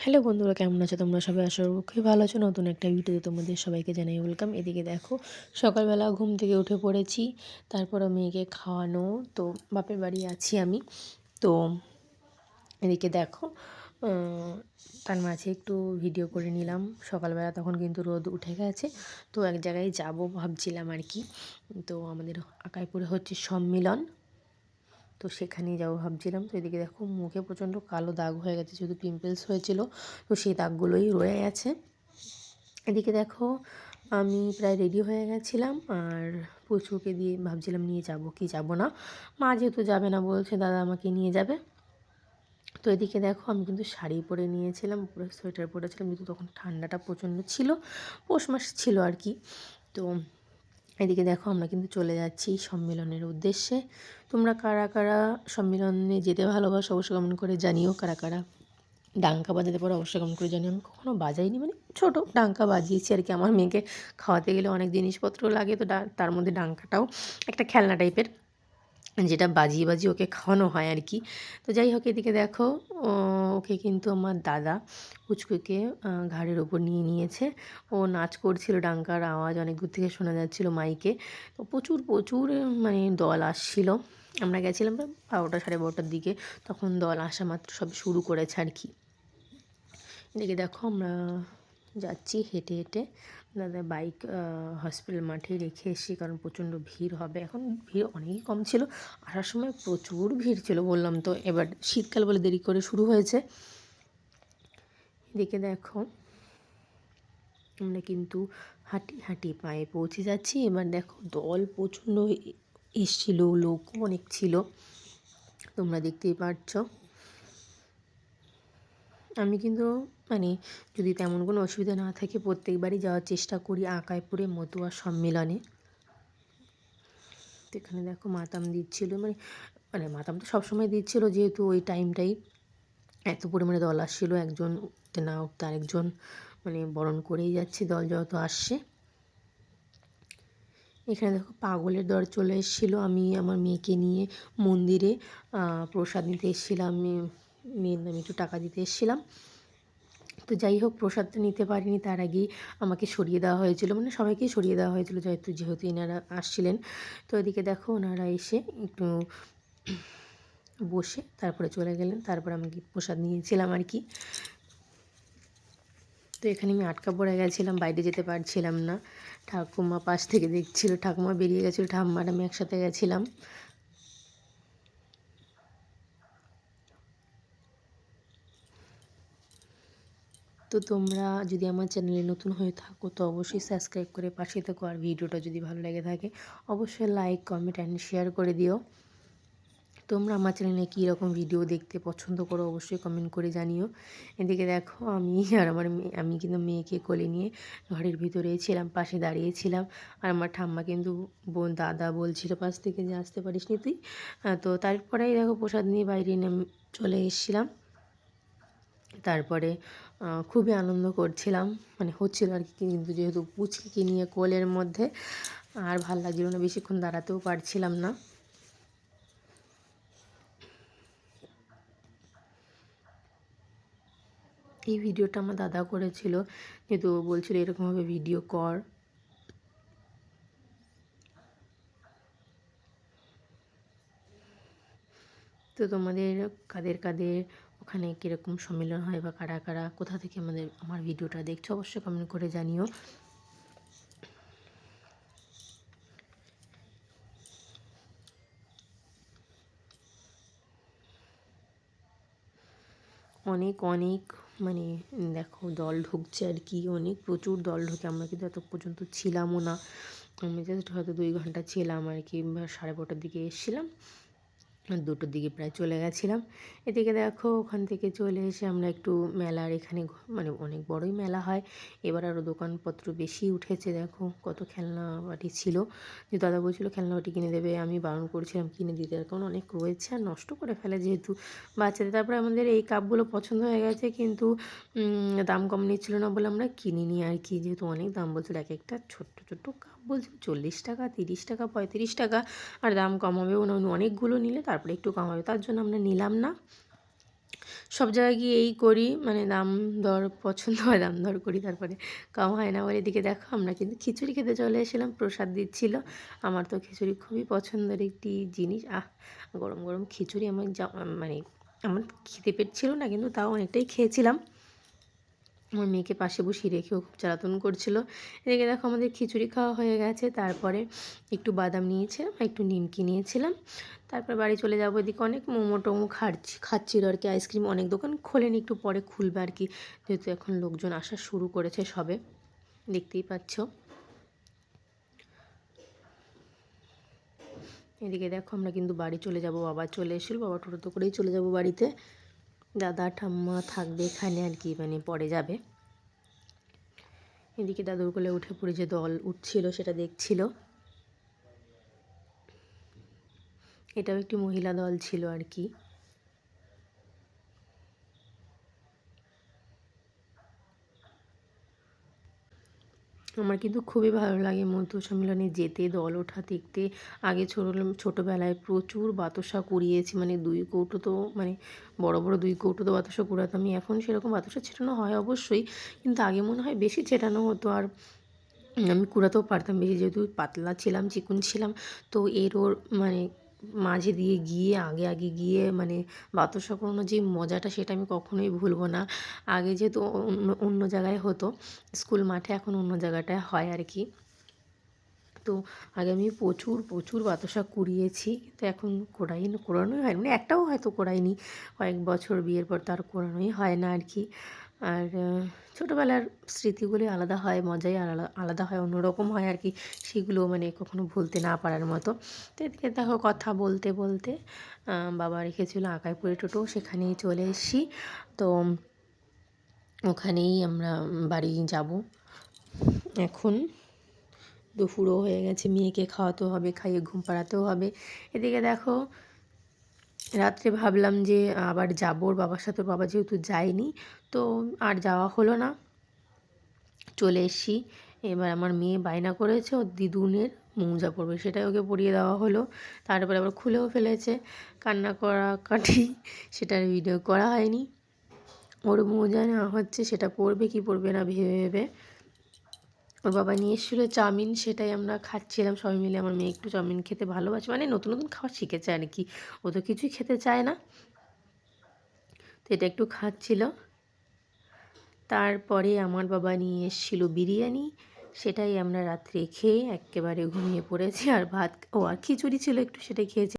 Hello বন্ধুরা, কেমন আছো তোমরা সবাই? আশা করব খুবই ভালো আছো। নতুন একটা ভিডিওতে তোমাদের সবাইকে জানাই ওয়েলকাম। এদিকে দেখো, সকালবেলা ঘুম থেকে উঠে পড়েছি। তারপর মেয়েকে খাওয়ানো, তো বাপের বাড়ি আছি আমি। তো এদিকে দেখো, তার মাঝে একটু ভিডিও করে নিলাম। সকালবেলা তখন কিন্তু রোদ উঠে গেছে, তো এক জায়গায় যাব ভাবছিলাম আর কি। তো আমাদের আকাইপুরে হচ্ছে সম্মিলন, তো সেখানেই যাবো ভাবছিলাম। তো এদিকে দেখো, মুখে প্রচণ্ড কালো দাগ হয়ে গেছে, শুধু পিম্পলস হয়েছিল, তো সেই দাগগুলোই রয়ে গেছে। এদিকে দেখো, আমি প্রায় রেডি হয়ে গেছিলাম, আর পুচকুকে দিয়ে ভাবছিলাম নিয়ে যাব কি যাব না। মা যেহেতু যাবে না বলছে, দাদা আমাকে নিয়ে যাবে। তো এদিকে দেখো, আমি কিন্তু শাড়ি পরে নিয়েছিলাম, পুরো সোয়েটার পরেছিলাম, কিন্তু তখন ঠান্ডাটা প্রচণ্ড ছিল, পৌষ মাস ছিল আর কি। তো এদিকে দেখো, আমরা কিন্তু চলে যাচ্ছি সম্মেলনের উদ্দেশ্যে। তোমরা কারা কারা সম্মেলনে যেতে ভালোবাসো অবশ্যই কমেন্ট করে জানিও। কারা কারা ডাঙ্কা বাজাতে পারো অবশ্যই কমেন্ট করে জানিও। আমি কখনও বাজাইনি, মানে ছোটো ডাঙ্কা বাজিয়েছি আর কি। আমার মেয়েকে খাওয়াতে গেলে অনেক জিনিসপত্র লাগে, তো তার মধ্যে ডাঙ্কাটাও একটা খেলনা টাইপের, যেটা বাজিয়ে বাজিয়ে ওকে খাওয়ানো হয় আর কি। তো যাই হোক, এদিকে দেখো, ওকে কিন্তু আমার দাদা পুচকুকে ঘাড়ের ওপর নিয়ে নিয়েছে। ও নাচ করছিল, ডাঙ্কার আওয়াজ অনেক দূর থেকে শোনা যাচ্ছিল মাইকে। তো প্রচুর প্রচুর মানে দল আসছিল। আমরা গেছিলাম প্রায় 12টা 12:30টার দিকে, তখন দল আসা মাত্র সব শুরু করেছে আর কি। এদিকে দেখো, আমরা যাচ্ছি হেঁটে হেঁটে। দাদা বাইক হসপিটাল মাঠে রেখে এসেছি, কারণ প্রচণ্ড ভিড় হবে। এখন ভিড় অনেকই কম ছিল, আসার সময় প্রচুর ভিড় ছিল বললাম তো। এবার শীতকাল বলে দেরি করে শুরু হয়েছে। এদিকে দেখো, আমরা কিন্তু হাঁটি হাঁটি পায়ে পৌঁছে যাচ্ছি। এবার দেখো, দল প্রচণ্ড এসছিল, লোকও অনেক ছিল, তোমরা দেখতেই পাচ্ছ। আমি কিন্তু মানে যদি তেমন কোনো অসুবিধা না থাকে প্রত্যেকবারই যাওয়ার চেষ্টা করি আকাইপুরে মতুয়া সম্মেলনে। তো এখানে দেখো, মাতাম দিচ্ছিলো, মানে মানে মাতাম তো সবসময় দিচ্ছিলো, যেহেতু ওই টাইমটাই এত পরিমাণে দল আসছিলো, একজন উঠতে না উঠতে আরেকজন মানে বরণ করেই যাচ্ছে দল যত আসছে। এখানে দেখো, পাগলের দল চলে এসেছিলো। আমি আমার মেয়েকে নিয়ে মন্দিরে প্রসাদ নিতে এসেছিলাম, মেয়ের নামে একটু টাকা দিতে এসেছিলাম। তো যাই হোক, প্রসাদটা নিতে পারিনি, তার আগেই আমাকে সরিয়ে দেওয়া হয়েছিল, মানে সবাইকেই সরিয়ে দেওয়া হয়েছিল যেহেতু এনারা আসছিলেন। তো এদিকে দেখো, ওনারা এসে একটু বসে তারপরে চলে গেলেন, তারপর আমি প্রসাদ নিয়েছিলাম আর কি। তো এখানে আমি আটকা পড়ে গেছিলাম, বাইরে যেতে পারছিলাম না। ঠাকুমা পাশ থেকে দেখছিল, ঠাকুমা বেরিয়ে গেছিলো, ঠাম্মার আমি একসাথে গেছিলাম। তো তোমরা যদি আমার চ্যানেলে নতুন হয়ে থাকো তো অবশ্যই সাবস্ক্রাইব করে পাশে থাকো, আর ভিডিওটা যদি ভালো লেগে থাকে অবশ্যই লাইক কমেন্ট অ্যান্ড শেয়ার করে দিও। তোমরা আমার চ্যানেলে কী রকম ভিডিও দেখতে পছন্দ করো অবশ্যই কমেন্ট করে জানিও। এদিকে দেখো, আমি আর আমার আমি কিন্তু মেয়েকে কোলে নিয়ে ঘরের ভিতরেই ছিলাম, পাশে দাঁড়িয়েছিলাম। আর আমার ঠাম্মা কিন্তু দাদা বলছিল পাশ থেকে যে আসতে পারিস নি তুই। তো তারপরেই দেখো, প্রসাদ নিয়ে বাইরে চলে এসেছিলাম। তারপরে খুবই আনন্দ করছিলাম, মানে হচ্ছিল আর কি, কিন্তু যেহেতু পুচকিকে নিয়ে কোলের মধ্যে আর ভাল লাগছিল না, বেশিক্ষণ দাঁড়াতেও পারছিলাম না। এই ভিডিওটা আমার দাদা করেছিল, যেহেতু ও বলছিল এরকমভাবে ভিডিও কর। তো তোমাদের কাদের কাদের ওখানে কীরকম সম্মেলন হয়, বা কারা কারা কোথা থেকে আমার ভিডিওটা দেখছো অবশ্যই কমেন্ট করে জানিও। অনেক অনেক মানে দেখো, দল ঢুকছে আর কি, অনেক প্রচুর দল ঢুকে। আমরা কিন্তু এত পর্যন্ত ছিলামও না, আমি জাস্ট হয়তো 2 ঘন্টা ছিলাম আর কি। 12:30টার দিকে এসেছিলাম, 2টোর দিকে প্রায় চলে গেছিলাম। এদিকে দেখো, ওখান থেকে চলে এসে আমরা একটু মেলার এখানে, মানে অনেক বড়ই মেলা হয় এবার, আরও দোকানপত্র বেশি উঠেছে। দেখো কত খেলনাবাটি ছিল, যে দাদা বলছিল খেলনাবাটি কিনে দেবে, আমি বারণ করছিলাম কিনে দিতে, কারণ অনেক রয়েছে আর নষ্ট করে ফেলে যেহেতু বাচ্চাদের। তারপরে আমাদের এই কাপগুলো পছন্দ হয়ে গেছে, কিন্তু দাম কম নিচ্ছিল না বলে আমরা কিনিনি আর কি, যেহেতু অনেক দাম বলছিল। এক একটা ছোট্ট ছোট্ট কাপ বলছিল 40 টাকা, 30 টাকা, 35 টাকা, আর দাম কম হবেও না, অনেকগুলো নিলে তারপরে একটু কম হবে, তার জন্য আমরা নিলাম না। সব জায়গায় গিয়ে এই করি, মানে দাম দর পছন্দ হয় দাম দর করি, তারপরে কম হয় না বলে। এদিকে দেখো আমরা কিন্তু খিচুড়ি খেতে চলে এসেছিলাম, প্রসাদ দিচ্ছিল। আমার তো খিচুড়ি খুবই পছন্দের একটি জিনিস। গরম গরম খিচুড়ি আমার মানে আমার খিদে পেট ছিল না, কিন্তু তাও অনেকটাই খেয়েছিলাম। আমার মেয়েকে পাশে বসিয়ে রেখেও খুব জ্বালাতন করছিল। এদিকে দেখো আমাদের খিচুড়ি খাওয়া হয়ে গেছে, তারপরে একটু বাদাম নিয়েছিলাম, একটু নিমকি নিয়েছিলাম। তারপর বাড়ি চলে যাবো। এদিকে অনেক মোমো টোমো খাচ্ছিল আর কি। আইসক্রিম অনেক দোকান খোলেনি, একটু পরে খুলবে আর কি, যেহেতু এখন লোকজন আসা শুরু করেছে সবে, দেখতেই পাচ্ছ। এদিকে দেখো আমরা কিন্তু বাড়ি চলে যাব, বাবা চলে এসেছিল, বাবা টোটো করেই চলে যাব বাড়িতে। দাদা ঠাম্মা থাকবে এখানে আর কি, মানে পরে যাবে। এদিকে দাদুর কোলে উঠে পড়ে যে দল উঠছিল সেটা দেখছিল। এটাও একটি মহিলা দল ছিল আর কি। আমার কিন্তু খুবই ভালো লাগে মধু সম্মেলনে যেতে, দল ওঠা দেখতে। আগে ছোটোবেলায় প্রচুর বাতাসা কুড়িয়েছি, মানে 2 কৌটো তো, মানে বড় বড় 2 কৌটো তো বাতাসা কুড়াতাম আমি। এখন সেরকম বাতাসা ছেটানো হয় অবশ্যই, কিন্তু আগে মনে হয় বেশি ছেটানো হতো। আর আমি কুড়াতেও পারতাম বেশি, যেহেতু পাতলা ছিলাম, চিকন ছিলাম। তো ওর মানে মাঝে দিয়ে গিয়ে আগে আগে গিয়ে মানে বাতাসা কুড়ানোর যে মজাটা, সেটা আমি কখনোই ভুলবো না। আগে যেহেতু অন্য অন্য জায়গায় হতো স্কুল মাঠে, এখন অন্য জায়গাটায় হয় আর কি। তো আগে আমি প্রচুর প্রচুর বাতাসা কুড়িয়েছি, কিন্তু এখন কোড়ানোই হয়, মানে একটাও হয়তো কোড়াইনি কয়েক বছর বিয়ের পর, তার কোড়ানোই হয় না আর কি। আর ছোটোবেলার স্মৃতিগুলি আলাদা হয়, মজাই আলাদা আলাদা হয়, অন্যরকম হয় আর কি। সেগুলো মানে কখনো ভুলতে না পারার মতো। তো এদিকে দেখো কথা বলতে বলতে বাবা রেখেছিল আকাইপুরে টোটো, সেখানেই চলে এসেছি। তো ওখানেই আমরা বাড়ি যাব এখন। দুপুরও হয়ে গেছে, মেয়েকে খাওয়াতেও হবে, খাইয়ে ঘুম পাড়াতেও হবে। এদিকে দেখো রাত্রে ভাবলাম যে আবার যাবো ওর বাবার সাথে, বাবা যেহেতু যায়নি তো আর যাওয়া হলো না, চলে এসছি। এবার আমার মেয়ে বায়না করেছে ওর দিদুনের মৌজা পড়বে, সেটাই ওকে পরিয়ে দেওয়া হলো। তারপরে আবার খুলেও ফেলেছে, কান্না কাটি, সেটার ভিডিও করা হয়নি। ওর মৌজা নেওয়া হচ্ছে, সেটা পড়বে কি পড়বে না ভেবে ভেবে। ওর বাবা নিয়ে এসেছিলো চাউমিন, সেটাই আমরা খাচ্ছিলাম সবাই মিলে। আমার মেয়ে একটু চাউমিন খেতে ভালোবাসে, মানে নতুন নতুন খাওয়া শিখেছে আর কি, ও তো কিছুই খেতে চায় না, তো এটা একটু খাচ্ছিল। তারপরে আমার বাবা নিয়ে এসেছিলো বিরিয়ানি, সেটাই আমরা রাত্রে খেয়ে একেবারে ঘুমিয়ে পড়েছি। আর ভাত আর খিচুড়ি ছিল একটু, সেটাই খেয়েছি।